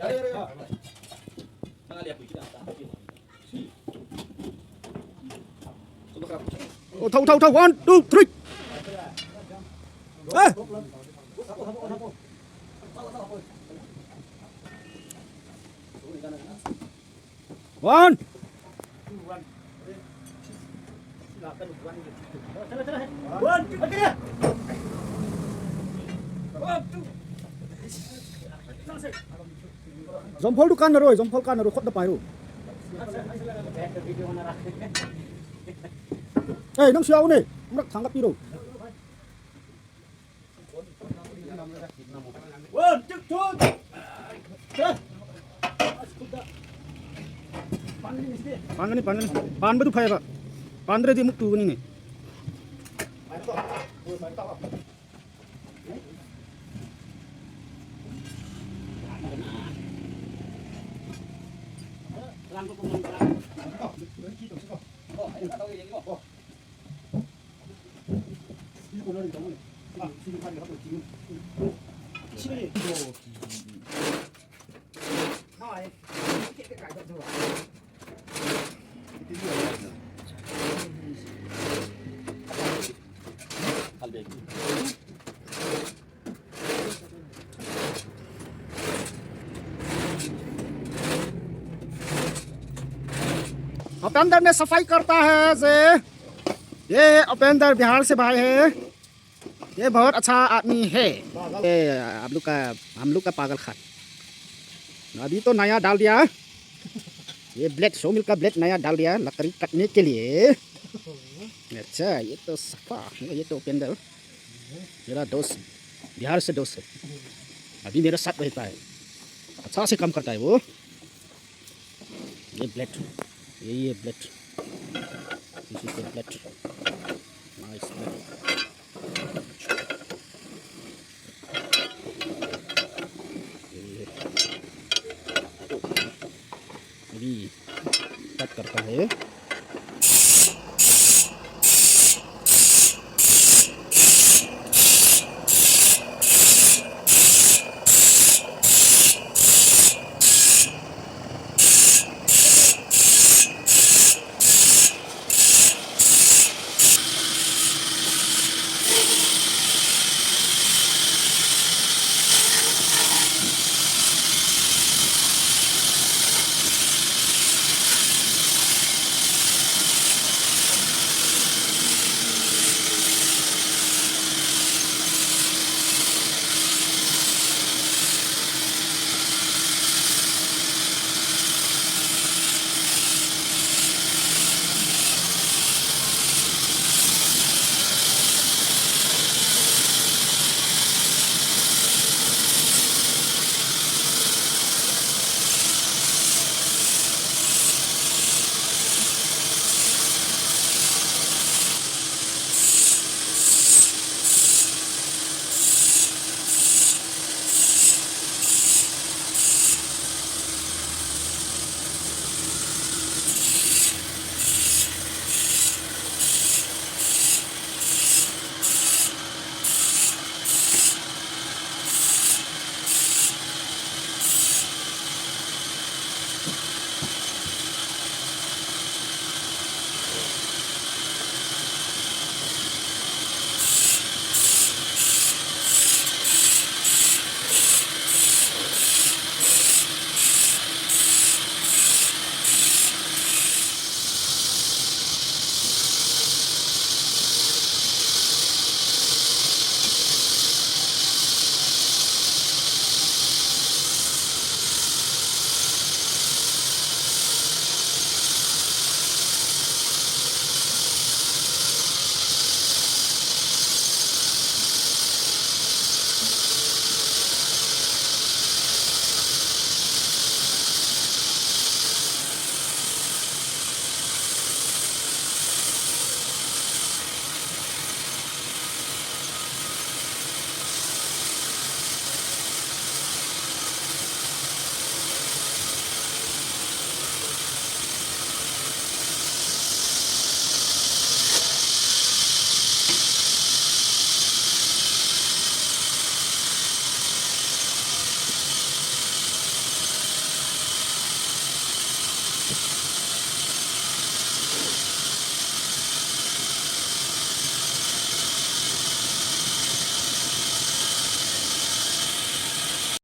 Thâu thâu thâu 1 2 3 ê one Zompol tu kan rồi, zompol kan rồi, khot dah payah. Eh, nang siapa ni? Mereka tangkap biru. Pan betul payah pak. Pan dari muktu ni. Upendra में सफाई करता है से ये उपेंद्र बिहार से भाई है ये बहुत अच्छा आदमी है ये हम लोग का पागल खान अभी तो नया डाल दिया ये ब्लेड 100 मिल का ब्लेड नया डाल दिया लकड़ी काटने के लिए अच्छा ये तो सफा ये तो उपेंद्र मेरा दोस्त बिहार से दोस्त है अभी मेरे साथ रहता है अच्छा से काम करता है वो ये ब्लेड ये blade this is the blade nice blade अभी कट करता है